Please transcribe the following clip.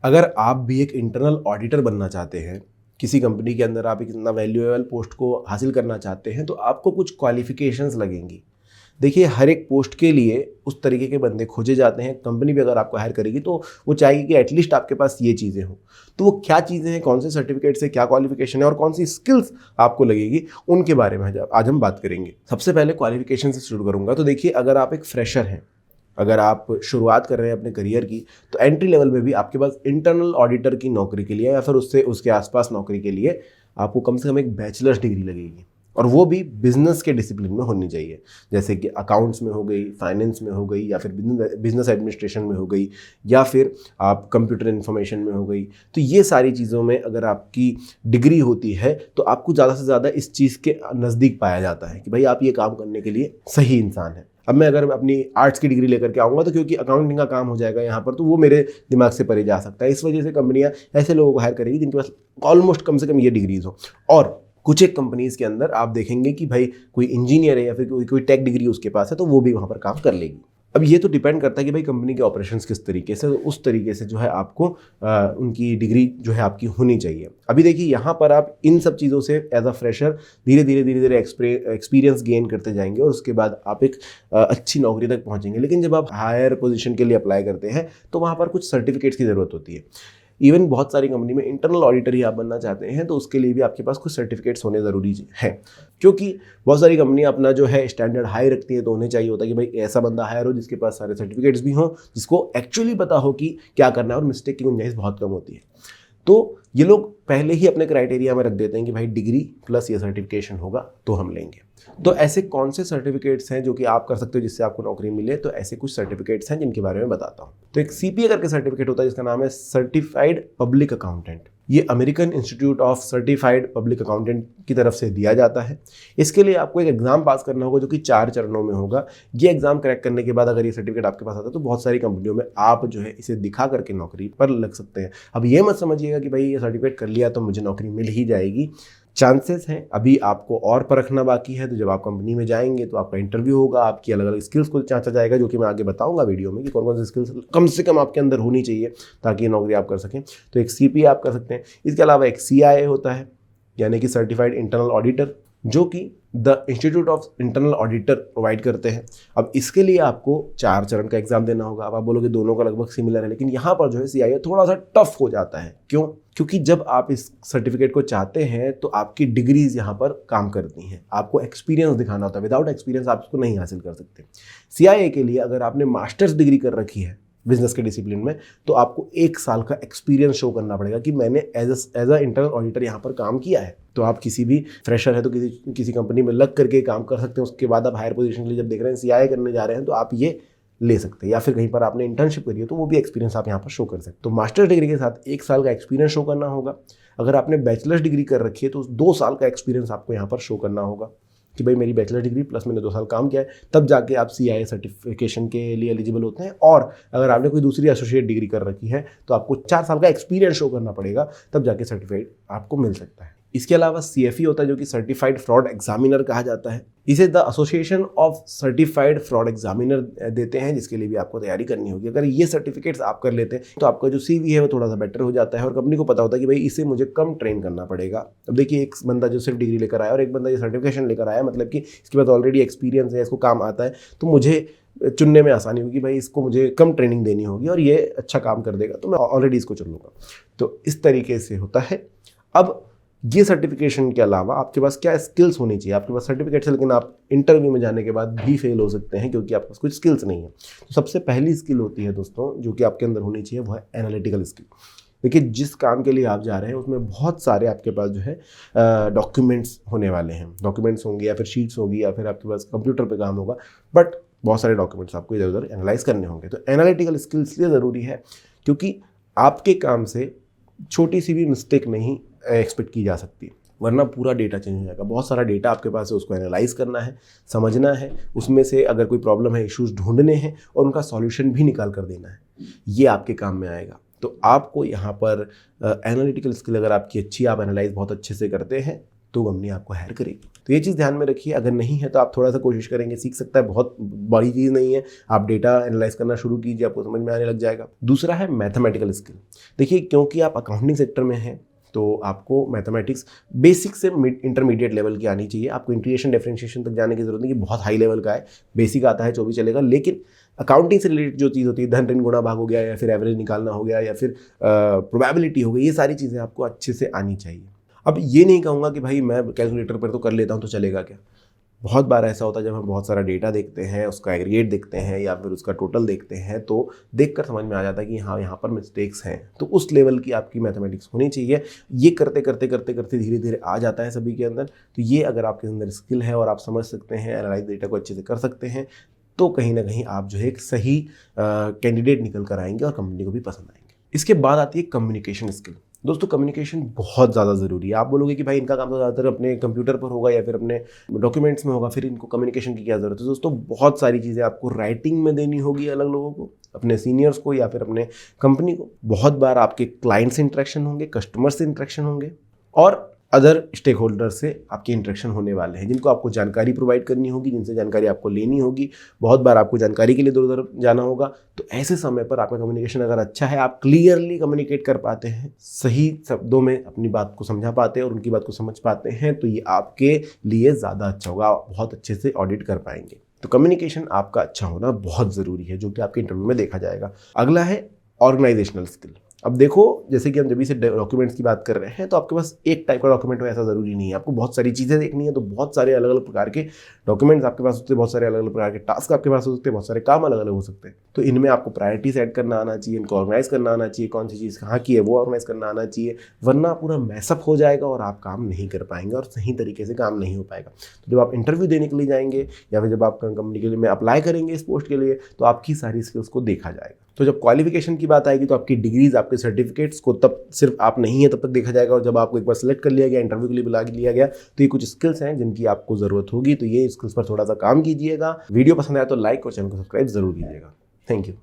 अगर आप भी एक इंटरनल ऑडिटर बनना चाहते हैं, किसी कंपनी के अंदर आप एक इतना वैल्यूएबल पोस्ट को हासिल करना चाहते हैं, तो आपको कुछ क्वालिफिकेशंस लगेंगी। देखिए, हर एक पोस्ट के लिए उस तरीके के बंदे खोजे जाते हैं। कंपनी भी अगर आपको हायर करेगी तो वो चाहेगी कि एटलीस्ट आपके पास ये चीज़ें हों। तो वो क्या चीज़ें हैं, कौन से सर्टिफिकेट से क्या क्वालिफिकेशन है और कौन सी स्किल्स आपको लगेगी, उनके बारे में आज हम बात करेंगे। सबसे पहले क्वालिफिकेशन से शुरू करूंगा। तो देखिए, अगर आप एक फ्रेशर हैं, अगर आप शुरुआत कर रहे हैं अपने करियर की, तो एंट्री लेवल में भी आपके पास इंटरनल ऑडिटर की नौकरी के लिए या फिर उससे उसके आसपास नौकरी के लिए आपको कम से कम एक बैचलर्स डिग्री लगेगी, और वो भी बिजनेस के डिसिप्लिन में होनी चाहिए। जैसे कि अकाउंट्स में हो गई, फाइनेंस में हो गई, या फिर बिजनेस एडमिनिस्ट्रेशन में हो गई, या फिर आप कंप्यूटर इन्फॉर्मेशन में हो गई। तो ये सारी चीज़ों में अगर आपकी डिग्री होती है तो आपको ज़्यादा से ज़्यादा इस चीज़ के नज़दीक पाया जाता है कि भाई आप ये काम करने के लिए सही इंसान हैं। अब मैं अगर अपनी आर्ट्स की डिग्री लेकर के आऊँगा तो क्योंकि अकाउंटिंग का काम हो जाएगा यहाँ पर, तो वो मेरे दिमाग से परे जा सकता है। इस वजह से कंपनियाँ ऐसे लोगों को हायर करेगी जिनके पास ऑलमोस्ट कम से कम ये डिग्रीज हो। और कुछ एक कंपनीज के अंदर आप देखेंगे कि भाई कोई इंजीनियर है या फिर कोई टेक डिग्री उसके पास है, तो वो भी वहाँ पर काम कर लेगी। अब ये तो डिपेंड करता है कि भाई कंपनी के ऑपरेशंस किस तरीके से, तो उस तरीके से जो है आपको उनकी डिग्री जो है आपकी होनी चाहिए। अभी देखिए, यहाँ पर आप इन सब चीज़ों से एज अ फ्रेशर धीरे धीरे एक्सपीरियंस गेन करते जाएंगे और उसके बाद आप एक अच्छी नौकरी तक पहुँचेंगे। लेकिन जब आप हायर पोजीशन के लिए अप्लाई करते हैं तो वहाँ पर कुछ सर्टिफिकेट्स की ज़रूरत होती है। इवन बहुत सारी कंपनी में इंटरनल ऑडिटर ही आप बनना चाहते हैं तो उसके लिए भी आपके पास कुछ सर्टिफिकेट्स होने ज़रूरी हैं, क्योंकि बहुत सारी कंपनियां अपना जो है स्टैंडर्ड हाई रखती है। तो उन्हें चाहिए होता है कि भाई ऐसा बंदा हायर हो जिसके पास सारे सर्टिफिकेट्स भी हों, जिसको एक्चुअली पता हो कि क्या करना है, और मिस्टेक की गुंजाइश बहुत कम होती है। तो ये लोग पहले ही अपने क्राइटेरिया में रख देते हैं कि भाई डिग्री प्लस ये सर्टिफिकेशन होगा तो हम लेंगे। तो ऐसे कौन से सर्टिफिकेट्स हैं जो कि आप कर सकते हो जिससे आपको नौकरी मिले? तो ऐसे कुछ सर्टिफिकेट्स हैं जिनके बारे में बताता हूँ। तो एक सीपीए करके सर्टिफिकेट होता है जिसका नाम है सर्टिफाइड पब्लिक अकाउंटेंट। ये American institute of certified public accountant की तरफ से दिया जाता है। इसके लिए आपको एक एग्जाम पास करना होगा जो कि 4 चरणों में होगा। ये एग्जाम क्रैक करने के बाद अगर ये सर्टिफिकेट आपके पास आता है तो बहुत सारी कंपनियों में आप जो है इसे दिखा करके नौकरी पर लग सकते हैं। अब ये मत समझिएगा कि भाई ये सर्टिफिकेट कर लिया तो मुझे नौकरी मिल ही जाएगी। चांसेस हैं, अभी आपको और परखना बाकी है। तो जब आप कंपनी में जाएंगे तो आपका इंटरव्यू होगा, आपकी अलग अलग स्किल्स को जांचा जाएगा, जो कि मैं आगे बताऊंगा वीडियो में कि कौन कौन सी स्किल्स कम से कम आपके अंदर होनी चाहिए ताकि ये नौकरी आप कर सकें। तो एक सीपीए आप कर सकते हैं। इसके अलावा एक सीआईए होता है, यानी कि सर्टिफाइड इंटरनल ऑडिटर, जो कि the institute of internal auditor provide करते हैं। अब इसके लिए आपको 4 चरण का एग्जाम देना होगा। अब आप बोलोगे दोनों का लगभग सिमिलर है, लेकिन यहाँ पर जो है सीआईए थोड़ा सा टफ हो जाता है। क्यों? क्योंकि जब आप इस सर्टिफिकेट को चाहते हैं तो आपकी डिग्रीज यहाँ पर काम करती हैं, आपको एक्सपीरियंस दिखाना होता है। विदाउट एक्सपीरियंस आप इसको नहीं हासिल कर सकते। सीआईए के लिए अगर आपने मास्टर्स डिग्री कर रखी है बिजनेस के डिसिप्लिन में, तो आपको 1 साल का एक्सपीरियंस शो करना पड़ेगा कि मैंने एज अ इंटरनल ऑडिटर यहाँ पर काम किया है। तो आप किसी भी फ्रेशर है तो किसी कंपनी में लग करके काम कर सकते हैं। उसके बाद आप हायर पोजीशन के लिए जब देख रहे हैं, सीआईए करने जा रहे हैं, तो आप ये ले सकते हैं। या फिर कहीं पर आपने इंटर्नशिप करी है तो वो भी एक्सपीरियंस आप यहाँ पर शो कर सकते हैं। तो मास्टर्स डिग्री के साथ 1 साल का एक्सपीरियंस शो करना होगा। अगर आपने बैचलर्स डिग्री कर रखी है तो 2 साल का एक्सपीरियंस आपको यहाँ पर शो करना होगा कि भाई मेरी बैचलर डिग्री प्लस मैंने 2 साल काम किया है, तब जाके आप सीआईए सर्टिफिकेशन के लिए एलिजिबल होते हैं। और अगर आपने कोई दूसरी एसोसिएट डिग्री कर रखी है तो आपको 4 साल का एक्सपीरियंस शो करना पड़ेगा, तब जाके सर्टिफिकेट आपको मिल सकता है। इसके अलावा सीएफई होता है जो कि सर्टिफाइड फ्रॉड एग्जामिनर कहा जाता है। इसे the association of certified fraud examiner देते हैं, जिसके लिए भी आपको तैयारी करनी होगी। अगर ये सर्टिफिकेट्स आप कर लेते हैं तो आपका जो सीवी है वो थोड़ा सा बेटर हो जाता है और कंपनी को पता होता है कि भाई इसे मुझे कम ट्रेन करना पड़ेगा। अब देखिए, एक बंदा जो सिर्फ डिग्री लेकर आया और एक बंदा ये सर्टिफिकेशन लेकर आया, मतलब कि इसके पास ऑलरेडी एक्सपीरियंस है, इसको काम आता है, तो मुझे चुनने में आसानी होगी। भाई इसको मुझे कम ट्रेनिंग देनी होगी और ये अच्छा काम कर देगा तो मैं ऑलरेडी इसको चुन लूँगा। तो इस तरीके से होता है। अब ये सर्टिफिकेशन के अलावा आपके पास क्या स्किल्स होनी चाहिए? आपके पास सर्टिफिकेट है लेकिन आप इंटरव्यू में जाने के बाद भी फेल हो सकते हैं क्योंकि आपके पास कुछ स्किल्स नहीं है। तो सबसे पहली स्किल होती है दोस्तों जो कि आपके अंदर होनी चाहिए, वो है एनालिटिकल स्किल। देखिए, जिस काम के लिए आप जा रहे हैं उसमें बहुत सारे आपके पास जो है डॉक्यूमेंट्स होने वाले हैं। डॉक्यूमेंट्स होंगे या फिर शीट्स होगी या फिर आपके पास कंप्यूटर पर काम होगा, बट बहुत सारे डॉक्यूमेंट्स आपको इधर उधर एनालाइज करने होंगे। तो एनालिटिकल स्किल इसलिए ज़रूरी है क्योंकि आपके काम से छोटी सी भी मिस्टेक नहीं एक्सपेक्ट की जा सकती, वरना पूरा डेटा चेंज हो जाएगा। बहुत सारा डेटा आपके पास है, उसको एनालाइज करना है, समझना है, उसमें से अगर कोई प्रॉब्लम है, इश्यूज ढूंढने हैं और उनका सॉल्यूशन भी निकाल कर देना है। ये आपके काम में आएगा। तो आपको यहाँ पर एनालिटिकल स्किल अगर आपकी अच्छी, आप एनालाइज बहुत अच्छे से करते हैं, तो कंपनी आपको हायर करेगी। तो ये चीज़ ध्यान में रखिए। अगर नहीं है तो आप थोड़ा सा कोशिश करेंगे, सीख सकता है, बहुत बड़ी चीज़ नहीं है। आप डेटा एनालाइज करना शुरू कीजिए, आपको समझ में आने लग जाएगा। दूसरा है मैथमेटिकल स्किल। देखिए, क्योंकि आप अकाउंटिंग सेक्टर में हैं तो आपको मैथमेटिक्स बेसिक से इंटरमीडिएट लेवल की आनी चाहिए। आपको इंटीग्रेशन डिफरेंशिएशन तक जाने की जरूरत नहीं कि बहुत हाई लेवल का है, बेसिक आता है जो भी चलेगा। लेकिन अकाउंटिंग से रिलेटेड जो चीज़ होती है, धन ऋण गुणा भाग हो गया, या फिर एवरेज निकालना हो गया, या फिर प्रोबेबिलिटी हो गई, ये सारी चीज़ें आपको अच्छे से आनी चाहिए। अब ये नहीं कहूँगा कि भाई मैं कैलकुलेटर पर तो कर लेता हूँ तो चलेगा क्या। बहुत बार ऐसा होता है जब हम बहुत सारा डेटा देखते हैं, उसका एग्रीगेट देखते हैं या फिर उसका टोटल देखते हैं, तो देखकर समझ में आ जाता है कि हाँ यहाँ पर मिस्टेक्स हैं। तो उस लेवल की आपकी मैथमेटिक्स होनी चाहिए। ये करते करते करते करते धीरे धीरे आ जाता है सभी के अंदर। तो ये अगर आपके अंदर स्किल है और आप समझ सकते हैं, एनालाइज डेटा को अच्छे से कर सकते हैं, तो कहीं ना कहीं आप जो है एक सही कैंडिडेट निकल कर आएंगे और कंपनी को भी पसंद आएंगे। इसके बाद आती है कम्युनिकेशन स्किल। दोस्तों, कम्युनिकेशन बहुत ज़्यादा ज़रूरी है। आप बोलोगे कि भाई इनका काम तो ज़्यादातर अपने कंप्यूटर पर होगा या फिर अपने डॉक्यूमेंट्स में होगा, फिर इनको कम्युनिकेशन की क्या ज़रूरत है। दोस्तों, बहुत सारी चीज़ें आपको राइटिंग में देनी होगी अलग लोगों को, अपने सीनियर्स को या फिर अपने कंपनी को। बहुत बार आपके क्लाइंट से इंटरेक्शन होंगे, कस्टमर से इंटरेक्शन होंगे और अदर स्टेक होल्डर से आपके इंटरेक्शन होने वाले हैं, जिनको आपको जानकारी प्रोवाइड करनी होगी, जिनसे जानकारी आपको लेनी होगी। बहुत बार आपको जानकारी के लिए इधर उधर जाना होगा। तो ऐसे समय पर आपका कम्युनिकेशन अगर अच्छा है, आप क्लियरली कम्युनिकेट कर पाते हैं, सही शब्दों में अपनी बात को समझा पाते हैं और उनकी बात को समझ पाते हैं, तो ये आपके लिए ज़्यादा अच्छा होगा, आप बहुत अच्छे से ऑडिट कर पाएंगे। तो कम्युनिकेशन आपका अच्छा होना बहुत ज़रूरी है, जो कि आपके इंटरव्यू में देखा जाएगा। अगला है ऑर्गेनाइजेशनल स्किल। अब देखो, जैसे कि हम जब से डॉक्यूमेंट्स की बात कर रहे हैं, तो आपके पास एक टाइप का डॉक्यूमेंट हो ऐसा ज़रूरी नहीं है। आपको बहुत सारी चीज़ें देखनी है, तो बहुत सारे अलग अलग प्रकार के डॉक्यूमेंट्स आपके पास होते हैं, बहुत सारे अलग अलग प्रकार के टास्क आपके पास हो सकते हैं, बहुत सारे काम अलग अलग हो सकते हैं। तो इनमें आपको प्रायोरिटी सेट करना आना चाहिए, इनको ऑर्गेनाइज करना आना चाहिए, कौन सी चीज़ कहाँ की है वो ऑर्गेनाइज करना आना चाहिए, वरना पूरा मैसअप हो जाएगा और आप काम नहीं कर पाएंगे और सही तरीके से काम नहीं हो पाएगा। तो जब आप इंटरव्यू देने के लिए जाएंगे या फिर जब आप कंपनी के लिए में अप्लाई करेंगे इस पोस्ट के लिए, तो आपकी सारी स्किल्स को देखा जाएगा। तो जब क्वालिफिकेशन की बात आएगी तो आपकी डिग्रीज, आपके सर्टिफिकेट्स को तब सिर्फ आप नहीं है तब तक देखा जाएगा। और जब आपको एक बार सेलेक्ट कर लिया गया, इंटरव्यू के लिए बुला लिया गया, तो ये कुछ स्किल्स हैं जिनकी आपको ज़रूरत होगी। तो ये स्किल्स पर थोड़ा सा काम कीजिएगा। वीडियो पसंद आया तो लाइक और चैनल को सब्सक्राइब जरूर कीजिएगा। Thank you.